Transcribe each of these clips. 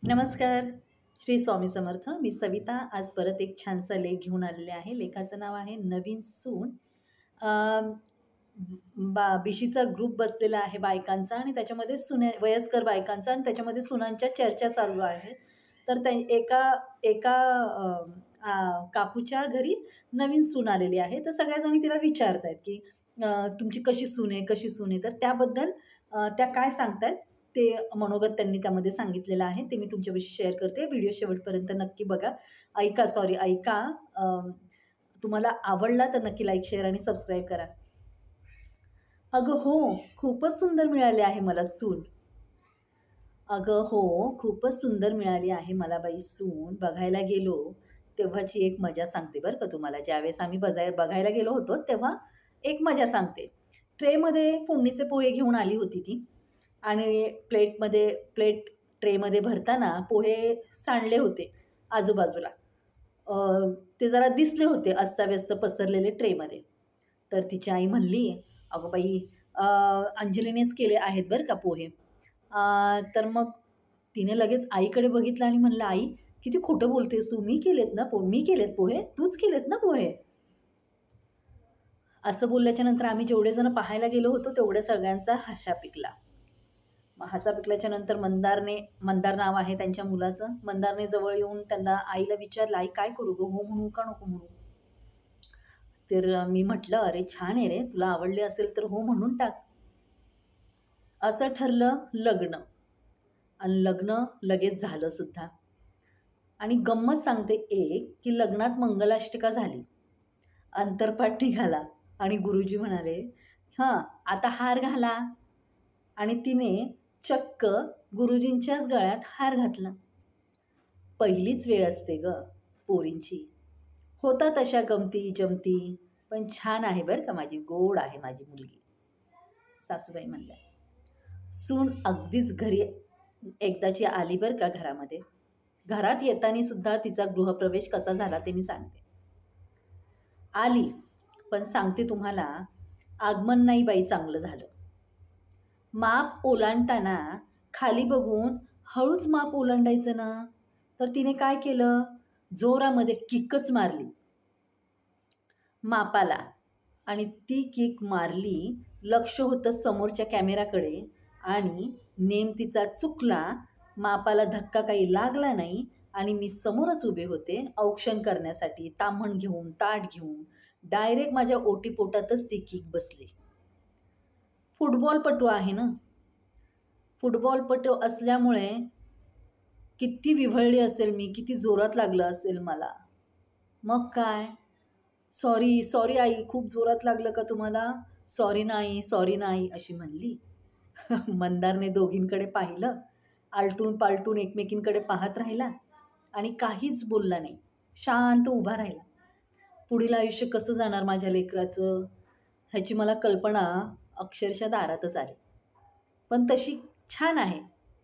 नमस्कार. श्री स्वामी समर्थ. मी सविता आज परत एक छानसा लेख घेऊन आलेले आहे. लेखाचं नाव आहे नवीन सून. अ, बीशीचा ग्रुप बसलेला आहे बायकांचा आणि त्याच्यामध्ये वयस्कर बायकांचा आणि त्याच्यामध्ये सुनांच्या चर्चा चालू आहेत. तर त्या एका एका अ, काकूच्या घरी नवीन सून आलेली आहे. तर सगळ्याजणी तिला विचारतायत, की तुमची कशी सून आहे, कशी सून आहे? तर त्याबद्दल त्या काय सांगतायत ते मनोगत त्यांनी त्यामध्ये सांगितलेलं आहे. ते मी तुमच्यापाशी शेअर करते. व्हिडिओ शेवटपर्यंत नक्की बघा. ऐका. अ, तुम्हाला आवडला तर नक्की लाईक, शेअर आणि सबस्क्राईब करा. "अगं हो, खूपच सुंदर मिळाली आहे मला सून. अगं हो, खूपच सुंदर मिळाली आहे मला बाई सून. बघायला गेलो तेव्हाची एक मजा सांगते बरं का तुम्हाला. ज्यावेळेस आम्ही बघायला गेलो होतो तेव्हा एक मजा सांगते. ट्रेमध्ये फोडणीचे पोहे घेऊन आली होती ती आणि प्लेट ट्रेमध्ये भरताना पोहे सांडले होते आजूबाजूला. अ, ते जरा दिसले होते अस्ताव्यस्त पसरलेले ट्रेमध्ये. तर तिची आई म्हणली, "अगं बाई, अंजलीनेच केले आहेत बरं का पोहे." तर मग तिने लगेच आईकडे बघितलं आणि म्हणलं, "आई, किती खोटं बोलतेस तू. मी केलेत पोहे. तूच केलेत ना पोहे?" असं बोलल्याच्या नंतर आम्ही जेवढे जण पाहायला गेलो होतो, तेवढ्या सगळ्यांचा हशा पिकला. मग हसा पिकल्याच्या नंतर मंदार नाव आहे त्यांच्या मुलाचं. मंदारने जवळ येऊन त्यांना आईला विचारलं, "आई काय करू गं? हो म्हणू का नको म्हणू?" तर मी म्हटलं, "अरे छान आहे रे. तुला आवडले असेल तर हो म्हणून टाक." असं ठरलं लग्न आणि लग्न लगेच झालं सुद्धा. आणि गंमत सांगते एक, की लग्नात मंगलाष्टका झाली. अंतरपाट निघाला आणि गुरुजी म्हणाले, "हां, आता हार घाला." आणि तिने चक्क गुरुजींच्याच गळ्यात हार घातला. पहिलीच वेळ असते गं पोरींची. होतात अशा गमती-जमती, पण छान आहे बरं का माझी, गोड आहे माझी मुलगी. सासूबाई म्हणल्या. सून अगदीच घरी एकदाची आली बरं का घरामध्ये. घरात येताना सुद्धा तिचा गृहप्रवेश कसा झाला ते मी सांगते. आली, पण सांगते तुम्हाला आगमन नाही बाई चांगलं झालं. माप ओलांडताना खाली बघून हळूच माप ओलांडायचं ना. तर तिने काय केलं, जोरामध्ये किकच मारली मापाला आणि ती किक मारली. लक्ष होतं समोरच्या कॅमेराकडे आणि नेम तिचा चुकला. मापाला धक्का काही लागला नाही आणि मी समोरच उभे होते औक्षण करण्यासाठी. ताम्हण घेऊन, ताट घेऊन डायरेक्ट माझ्या ओटीपोटातच ती किक बसली. फुटबॉलपटू आहे ना. फुटबॉलपटू असल्यामुळे किती विव्हळली असेल मी, किती जोरात लागलं असेल मला. मग काय, सॉरी आई, खूप जोरात लागलं का तुम्हाला? सॉरी नाही अशी म्हणली. मंदारने दोघींकडे पाहिलं, आलटून-पालटून एकमेकींकडे पाहत राहिला आणि काहीच बोलला नाही. शांत उभा राहिला. पुढील आयुष्य कसं जाणार माझ्या लेकराचं, ह्याची मला कल्पना अक्षरशः दारातच आली. पण तशी छान आहे,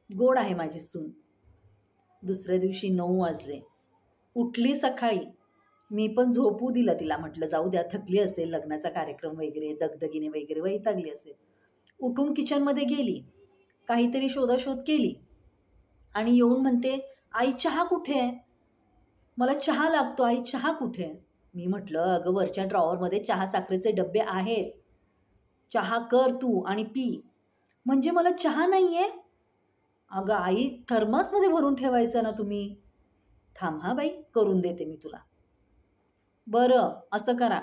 गोड आहे माझी सून. दुसऱ्या दिवशी 9 वाजले. उठली सकाळी. मी पण झोपू दिलं तिला. म्हटलं जाऊ द्या, थकली असेल, लग्नाचा कार्यक्रम वगैरे, दगदगीने वगैरे वैतागली असेल. उठून किचनमध्ये गेली. काहीतरी शोधाशोध केली आणि येऊन म्हणते, "आई चहा कुठे आहे? मला चहा लागतो आई, चहा कुठे आहे?" मी म्हटलं, "अगं वरच्या ड्रॉवरमध्ये चहा साखरेचे डब्बे आहेत. चहा कर तू आणि पी." "म्हणजे मला चहा नाहीये?" "अगं आई, थर्मासमध्ये भरून ठेवायचं ना तुम्ही." "थांब हां बाई, करून देते मी तुला." "बरं, असं करा.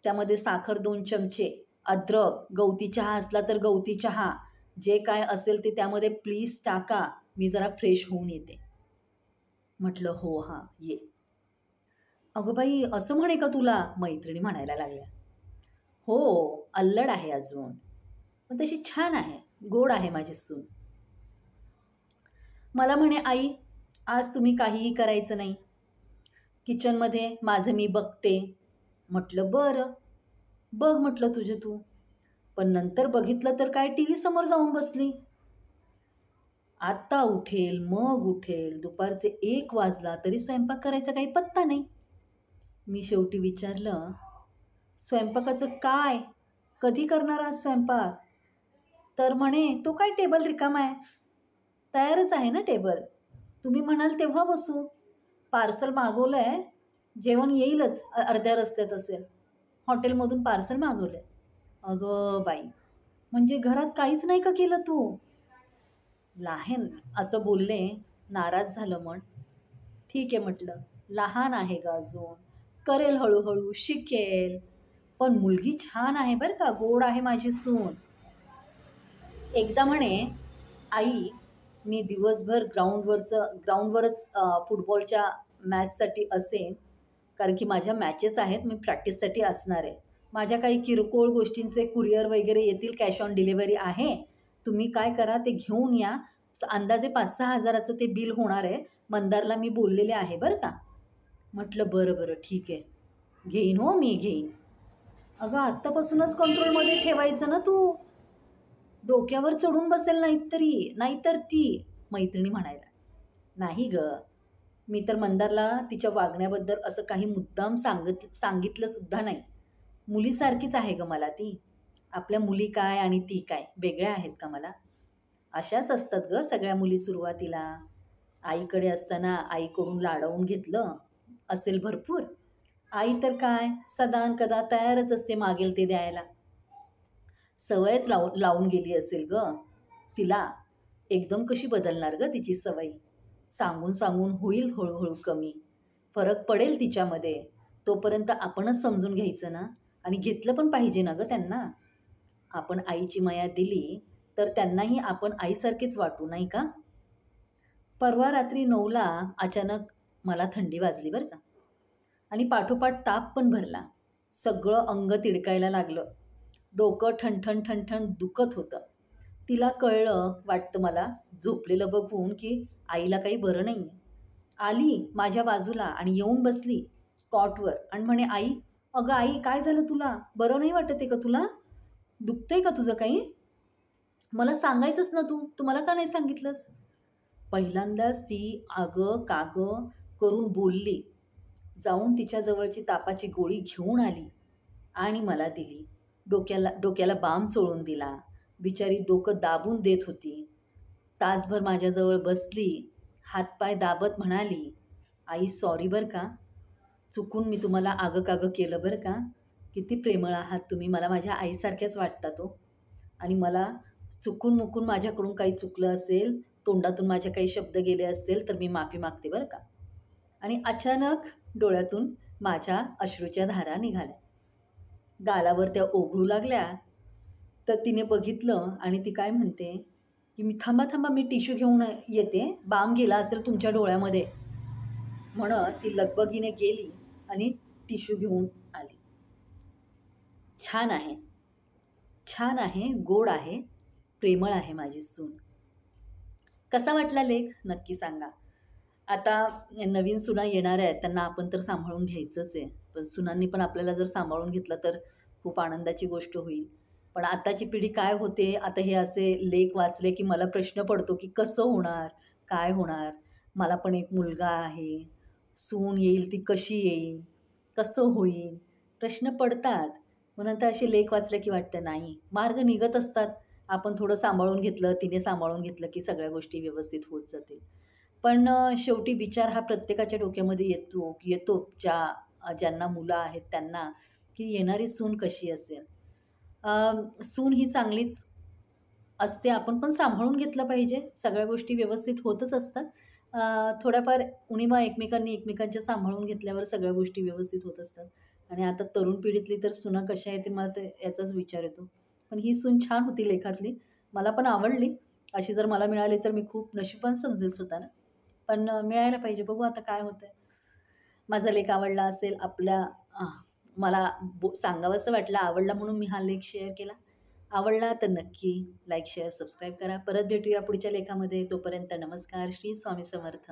त्यामध्ये साखर 2 चमचे, अद्रक, गवती चहा असला तर गवती चहा, जे काय असेल ते त्यामध्ये प्लीज टाका. मी जरा फ्रेश होऊन येते." म्हटलं, "हो, हां, ये." "अगं बाई, असं म्हणे का तुला?" मैत्रिणी म्हणायला लागल्या. "हो, अल्लड आहे अजून. पण तशी छान आहे, गोड आहे माझी सून." मला म्हणे, "आई, आज तुम्ही काहीही करायचं नाही. किचनमध्ये माझं मी बघते." म्हटलं, "बरं, बघ," म्हटलं, "तुझं तू." पण नंतर बघितलं तर काय टीव्ही समोर जाऊन बसली. आत्ता उठेल, मग उठेल, दुपारचे 1 वाजला तरी स्वयंपाक करायचा काही पत्ता नाही. मी शेवटी विचारलं, "स्वयंपाकाचं काय? कधी करणार आज स्वयंपाक?" तर म्हणे, "तो काय टेबल रिकामा आहे. तयारच आहे ना टेबल." तुम्ही म्हणाल तेव्हा बसू. पार्सल मागवलंय, जेवण येईलच अर्ध्या रस्त्यात असेल. हॉटेलमधून पार्सल मागवलंय. अगं बाई, म्हणजे घरात काहीच नाही का केलं तू? लहान असं बोलले, नाराज झालं मन. ठीक आहे म्हटलं, लहान आहे ग अजून, करेल हळूहळू, शिकेल. पण मुलगी छान आहे बरं का, गोड आहे माझी सून. एकदा म्हणे, आई मी दिवसभर ग्राउंडवरच फुटबॉलच्या मॅचसाठी असेन, कारण की माझ्या मॅचेस आहेत, मी प्रॅक्टिससाठी असणार आहे. माझ्या काही किरकोळ गोष्टींचे कुरिअर वगैरे येतील, कॅश ऑन डिलिव्हरी आहे. तुम्ही काय करा, ते घेऊन या. अंदाजे 5-6 हजाराचं ते बिल होणार आहे. मंदारला मी बोललेले आहे बरं का. म्हटलं बरं बरं ठीक आहे, घेईन हो, मी घेईन. अगं आत्तापासूनच कंट्रोलमध्ये ठेवायचं ना तू. डोक्यावर चढून बसेल नाहीतर ती मैत्रिणी म्हणायला. नाही ग, मी तर मंदारला तिच्या वागण्याबद्दल असं काही मुद्दाम सांगितलं सुद्धा नाही. मुलीसारखीच आहे ग मला ती. आपल्या मुली काय आणि ती काय वेगळ्या आहेत का मला? अशाच असतात ग सगळ्या मुली सुरुवातीला. आईकडे असताना आईकडून लाडवून घेतलं असेल भरपूर. आई तर काय सदानकदा तयारच असते मागेल ते द्यायला. सवयच लावून गेली असेल ग तिला. एकदम कशी बदलणार ग तिची सवय? सांगून सांगून होईल हळूहळू कमी. फरक पडेल तिच्यामध्ये. तोपर्यंत आपणच समजून घ्यायचं ना, आणि घेतलं पण पाहिजे ना ग त्यांना. आपण आईची माया दिली तर त्यांनाही आपण आईसारखीच वाटू, नाही का? परवा रात्री 9ला अचानक मला थंडी वाजली बरं का, आणि पाठोपाठ ताप पण भरला. सगळं अंग तिडकायला लागलं. डोकं ठणठण ठणठण दुखत होतं. तिला कळलं वाटतं मला झोपलेलं बघून की आईला काही बरं नाही. आली माझ्या बाजूला आणि येऊन बसली कॉटवर आणि म्हणे, आई, अगं आई, काय झालं तुला? बरं नाही वाटत आहे का तुला? दुखतंय का तुझं काही? मला सांगायचंच ना तू मला का नाही सांगितलंस? पहिल्यांदाच ती अगं कागं करून बोलली. जाऊन तिच्या जवळची तापाची गोळी घेऊन आली आणि मला दिली. डोक्याला बाम चोळून दिला. बिचारी डोकं दाबून देत होती. तासभर माझ्याजवळ बसली, हातपाय दाबत म्हणाली, आई सॉरी बरं का, चुकून मी तुम्हाला आगं कागं केलं बरं का. किती प्रेमळ आहात तुम्ही, मला माझ्या आईसारख्याच वाटतात हो. आणि मला चुकून मुकून माझ्याकडून काही चुकलं असेल, तोंडातून माझे काही शब्द गेले असतील तर मी माफी मागते बरं का. आणि अचानक डोळ्यातून माझ्या अश्रूच्या धारा निघाल्या. गालावर त्या ओघळू लागल्या. तर तिने बघितलं आणि ती काय म्हणते, की थांबा मी टिश्यू घेऊन येते, बाम गेला असेल तुमच्या डोळ्यामध्ये. म्हणत ती लगबगीने गेली आणि टिश्यू घेऊन आली. छान आहे, छान आहे, गोड आहे, प्रेमळ आहे माझी सून. कसा वाटला लेख नक्की सांगा. आता नवीन सुना येणार आहेत, त्यांना आपण तर सांभाळून घ्यायचंच आहे. पण सुनांनी पण आपल्याला जर सांभाळून घेतलं तर खूप आनंदाची गोष्ट होईल. पण आताची पिढी काय होते, आता हे असे लेख वाचले की मला प्रश्न पडतो की कसं होणार, काय होणार? मला पण एक मुलगा आहे, सून येईल ती कशी येईल, कसं होईल? प्रश्न पडतात. मग नंतर असे लेख वाचले की वाटतं नाही, मार्ग निघत असतात. आपण थोडं सांभाळून घेतलं, तिने सांभाळून घेतलं की सगळ्या गोष्टी व्यवस्थित होत जातील. पण शेवटी विचार हा प्रत्येकाच्या डोक्यामध्ये येतो ज्यांना मुलं आहेत त्यांना, की येणारी सून कशी असेल. सून ही चांगलीच असते, आपण पण सांभाळून घेतलं पाहिजे. सगळ्या गोष्टी व्यवस्थित होतच असतात. थोड्याफार उणिवा एकमेकांच्या सांभाळून घेतल्यावर सगळ्या गोष्टी व्यवस्थित होत असतात. आणि आता तरुण पिढीतली तर सुना कशा आहेत मला तर याचाच विचार येतो. पण ही सून छान होती लेखातली, मला पण आवडली. अशी जर मला मिळाली तर मी खूप नशीबवान समजेल स्वतःला. पण मिळायला पाहिजे, बघू आता काय होतंय. माझा लेख आवडला असेल, मला सांगावंसं वाटलं, आवडला म्हणून मी हा लेख शेअर केला. आवडला तर नक्की लाईक, शेअर, सबस्क्राईब करा. परत भेटूया पुढच्या लेखामध्ये. तोपर्यंत नमस्कार. श्री स्वामी समर्थ.